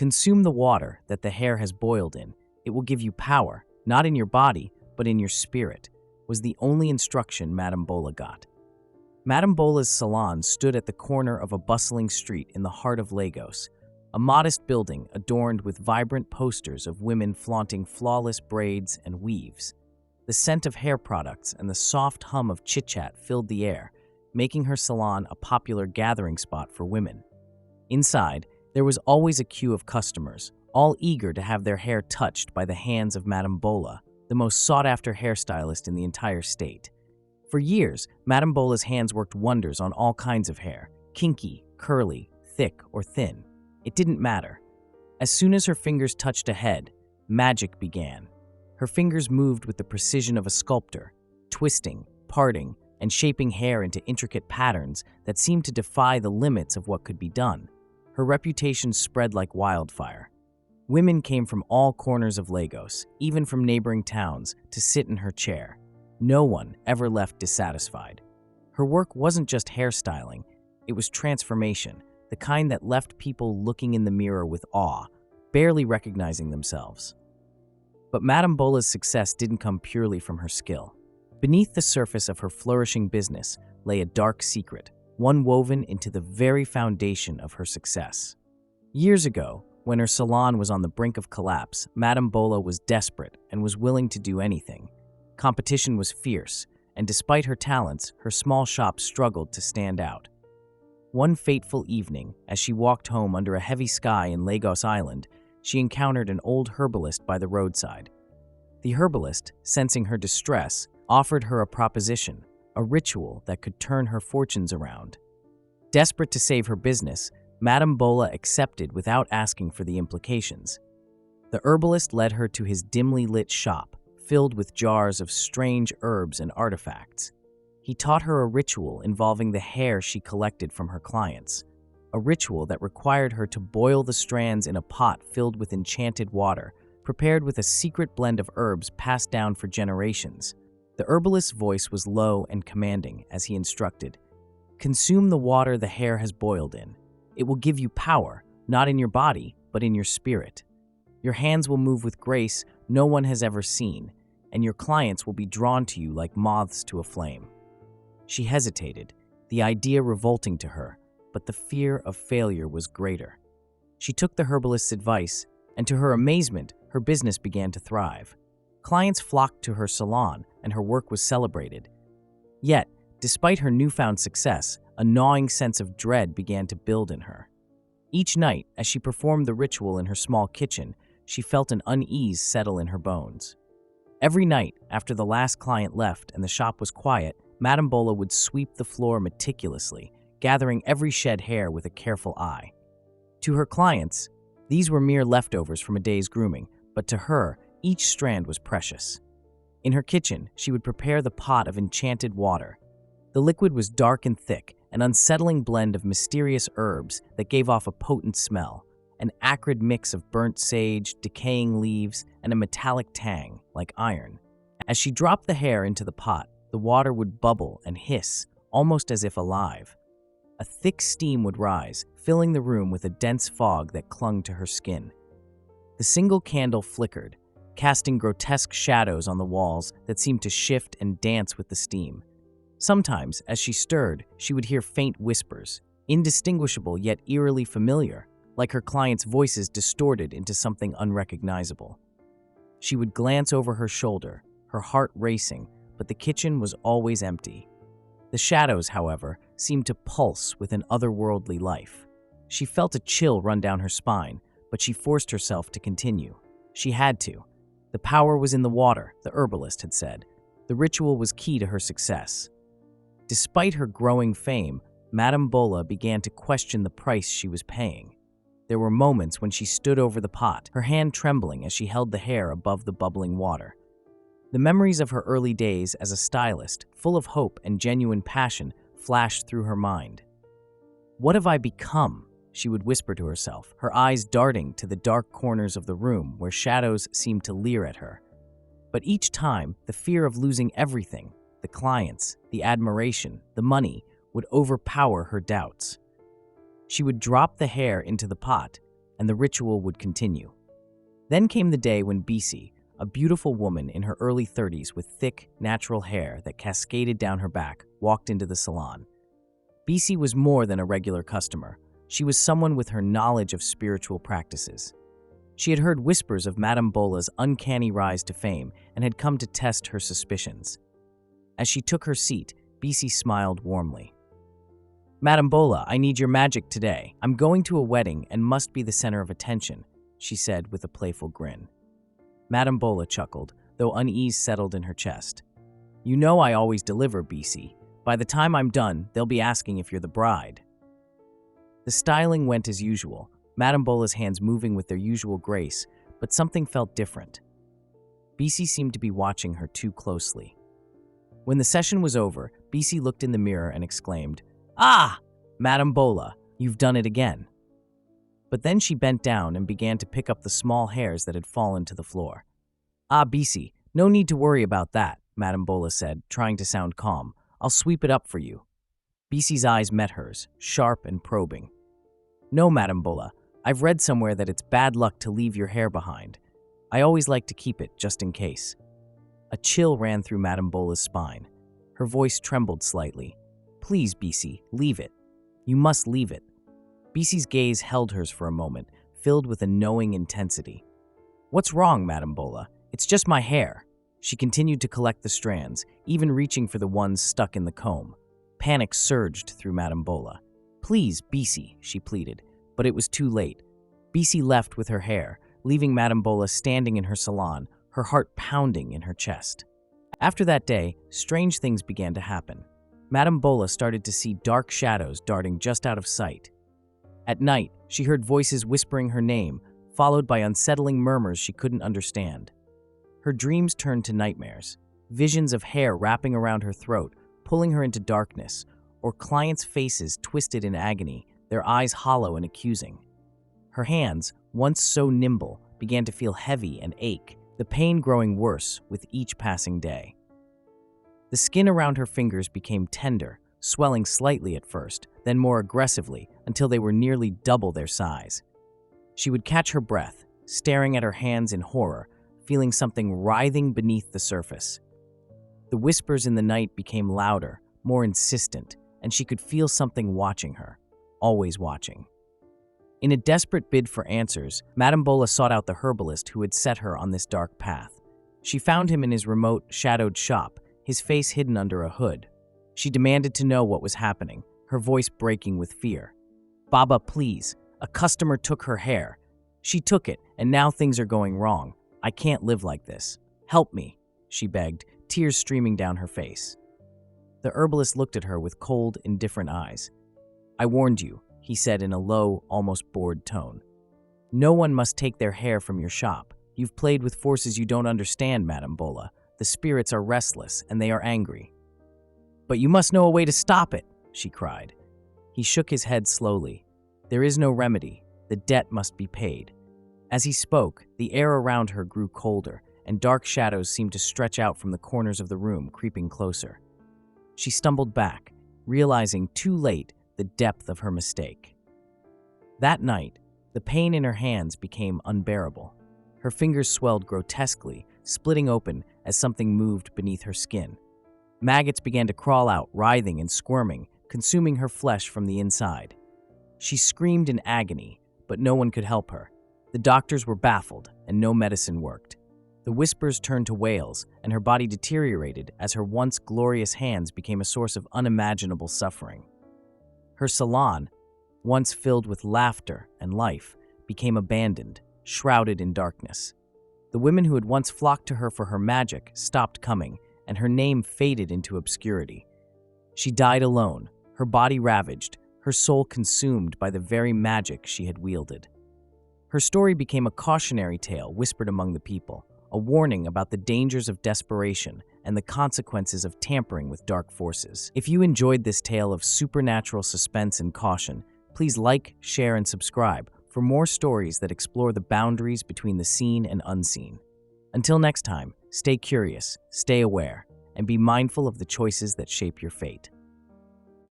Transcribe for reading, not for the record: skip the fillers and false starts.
Consume the water that the hair has boiled in. It will give you power, not in your body, but in your spirit, was the only instruction Madame Bola got. Madame Bola's salon stood at the corner of a bustling street in the heart of Lagos, a modest building adorned with vibrant posters of women flaunting flawless braids and weaves. The scent of hair products and the soft hum of chit-chat filled the air, making her salon a popular gathering spot for women. Inside, there was always a queue of customers, all eager to have their hair touched by the hands of Madame Bola, the most sought-after hairstylist in the entire state. For years, Madame Bola's hands worked wonders on all kinds of hair, kinky, curly, thick, or thin. It didn't matter. As soon as her fingers touched a head, magic began. Her fingers moved with the precision of a sculptor, twisting, parting, and shaping hair into intricate patterns that seemed to defy the limits of what could be done. Her reputation spread like wildfire. Women came from all corners of Lagos, even from neighboring towns, to sit in her chair. No one ever left dissatisfied. Her work wasn't just hairstyling, it was transformation, the kind that left people looking in the mirror with awe, barely recognizing themselves. But Madame Bola's success didn't come purely from her skill. Beneath the surface of her flourishing business lay a dark secret, one woven into the very foundation of her success. Years ago, when her salon was on the brink of collapse, Madame Bola was desperate and was willing to do anything. Competition was fierce, and despite her talents, her small shop struggled to stand out. One fateful evening, as she walked home under a heavy sky in Lagos Island, she encountered an old herbalist by the roadside. The herbalist, sensing her distress, offered her a proposition, a ritual that could turn her fortunes around. Desperate to save her business, Madame Bola accepted without asking for the implications. The herbalist led her to his dimly lit shop, filled with jars of strange herbs and artifacts. He taught her a ritual involving the hair she collected from her clients, a ritual that required her to boil the strands in a pot filled with enchanted water, prepared with a secret blend of herbs passed down for generations. The herbalist's voice was low and commanding as he instructed, "Consume the water the hair has boiled in. It will give you power, not in your body, but in your spirit. Your hands will move with grace no one has ever seen, and your clients will be drawn to you like moths to a flame." She hesitated, the idea revolting to her, but the fear of failure was greater. She took the herbalist's advice, and to her amazement, her business began to thrive. Clients flocked to her salon, and her work was celebrated. Yet, despite her newfound success, a gnawing sense of dread began to build in her. Each night, as she performed the ritual in her small kitchen, she felt an unease settle in her bones. Every night, after the last client left and the shop was quiet, Madame Bola would sweep the floor meticulously, gathering every shed hair with a careful eye. To her clients, these were mere leftovers from a day's grooming, but to her, each strand was precious. In her kitchen, she would prepare the pot of enchanted water. The liquid was dark and thick, an unsettling blend of mysterious herbs that gave off a potent smell, an acrid mix of burnt sage, decaying leaves, and a metallic tang, like iron. As she dropped the hair into the pot, the water would bubble and hiss, almost as if alive. A thick steam would rise, filling the room with a dense fog that clung to her skin. The single candle flickered, casting grotesque shadows on the walls that seemed to shift and dance with the steam. Sometimes, as she stirred, she would hear faint whispers, indistinguishable yet eerily familiar, like her clients' voices distorted into something unrecognizable. She would glance over her shoulder, her heart racing, but the kitchen was always empty. The shadows, however, seemed to pulse with an otherworldly life. She felt a chill run down her spine, but she forced herself to continue. She had to. The power was in the water, the herbalist had said. The ritual was key to her success. Despite her growing fame, Madame Bola began to question the price she was paying. There were moments when she stood over the pot, her hand trembling as she held the hair above the bubbling water. The memories of her early days as a stylist, full of hope and genuine passion, flashed through her mind. "What have I become?" she would whisper to herself, her eyes darting to the dark corners of the room where shadows seemed to leer at her. But each time, the fear of losing everything, the clients, the admiration, the money, would overpower her doubts. She would drop the hair into the pot, and the ritual would continue. Then came the day when Bisi, a beautiful woman in her early 30s with thick, natural hair that cascaded down her back, walked into the salon. Bisi was more than a regular customer. She was someone with her knowledge of spiritual practices. She had heard whispers of Madame Bola's uncanny rise to fame and had come to test her suspicions. As she took her seat, Bisi smiled warmly. "Madame Bola, I need your magic today. I'm going to a wedding and must be the center of attention," she said with a playful grin. Madame Bola chuckled, though unease settled in her chest. "You know I always deliver, Bisi. By the time I'm done, they'll be asking if you're the bride." The styling went as usual, Madame Bola's hands moving with their usual grace, but something felt different. Bisi seemed to be watching her too closely. When the session was over, Bisi looked in the mirror and exclaimed, "Ah, Madame Bola, you've done it again." But then she bent down and began to pick up the small hairs that had fallen to the floor. "Ah, Bisi, no need to worry about that," Madame Bola said, trying to sound calm. "I'll sweep it up for you." Bisi's eyes met hers, sharp and probing. "No, Madame Bola, I've read somewhere that it's bad luck to leave your hair behind. I always like to keep it, just in case." A chill ran through Madame Bola's spine. Her voice trembled slightly. "Please, Bisi, leave it. You must leave it." Bisi's gaze held hers for a moment, filled with a knowing intensity. "What's wrong, Madame Bola? It's just my hair." She continued to collect the strands, even reaching for the ones stuck in the comb. Panic surged through Madame Bola. "Please, Bisi," she pleaded, but it was too late. Bisi left with her hair, leaving Madame Bola standing in her salon, her heart pounding in her chest. After that day, strange things began to happen. Madame Bola started to see dark shadows darting just out of sight. At night, she heard voices whispering her name, followed by unsettling murmurs she couldn't understand. Her dreams turned to nightmares, visions of hair wrapping around her throat, pulling her into darkness, or clients' faces twisted in agony, their eyes hollow and accusing. Her hands, once so nimble, began to feel heavy and ache, the pain growing worse with each passing day. The skin around her fingers became tender, swelling slightly at first, then more aggressively until they were nearly double their size. She would catch her breath, staring at her hands in horror, feeling something writhing beneath the surface. The whispers in the night became louder, more insistent, and she could feel something watching her, always watching. In a desperate bid for answers, Madame Bola sought out the herbalist who had set her on this dark path. She found him in his remote, shadowed shop, his face hidden under a hood. She demanded to know what was happening, her voice breaking with fear. "Baba, please. A customer took her hair. She took it, and now things are going wrong. I can't live like this. Help me," she begged, tears streaming down her face. The herbalist looked at her with cold, indifferent eyes. "I warned you," he said in a low, almost bored tone. "No one must take their hair from your shop. You've played with forces you don't understand, Madame Bola. The spirits are restless, and they are angry." "But you must know a way to stop it," she cried. He shook his head slowly. "There is no remedy. The debt must be paid." As he spoke, the air around her grew colder, and dark shadows seemed to stretch out from the corners of the room, creeping closer. She stumbled back, realizing too late the depth of her mistake. That night, the pain in her hands became unbearable. Her fingers swelled grotesquely, splitting open as something moved beneath her skin. Maggots began to crawl out, writhing and squirming, consuming her flesh from the inside. She screamed in agony, but no one could help her. The doctors were baffled, and no medicine worked. The whispers turned to wails, and her body deteriorated as her once glorious hands became a source of unimaginable suffering. Her salon, once filled with laughter and life, became abandoned, shrouded in darkness. The women who had once flocked to her for her magic stopped coming, and her name faded into obscurity. She died alone, her body ravaged, her soul consumed by the very magic she had wielded. Her story became a cautionary tale whispered among the people, a warning about the dangers of desperation and the consequences of tampering with dark forces. If you enjoyed this tale of supernatural suspense and caution, please like, share, and subscribe for more stories that explore the boundaries between the seen and unseen. Until next time, stay curious, stay aware, and be mindful of the choices that shape your fate.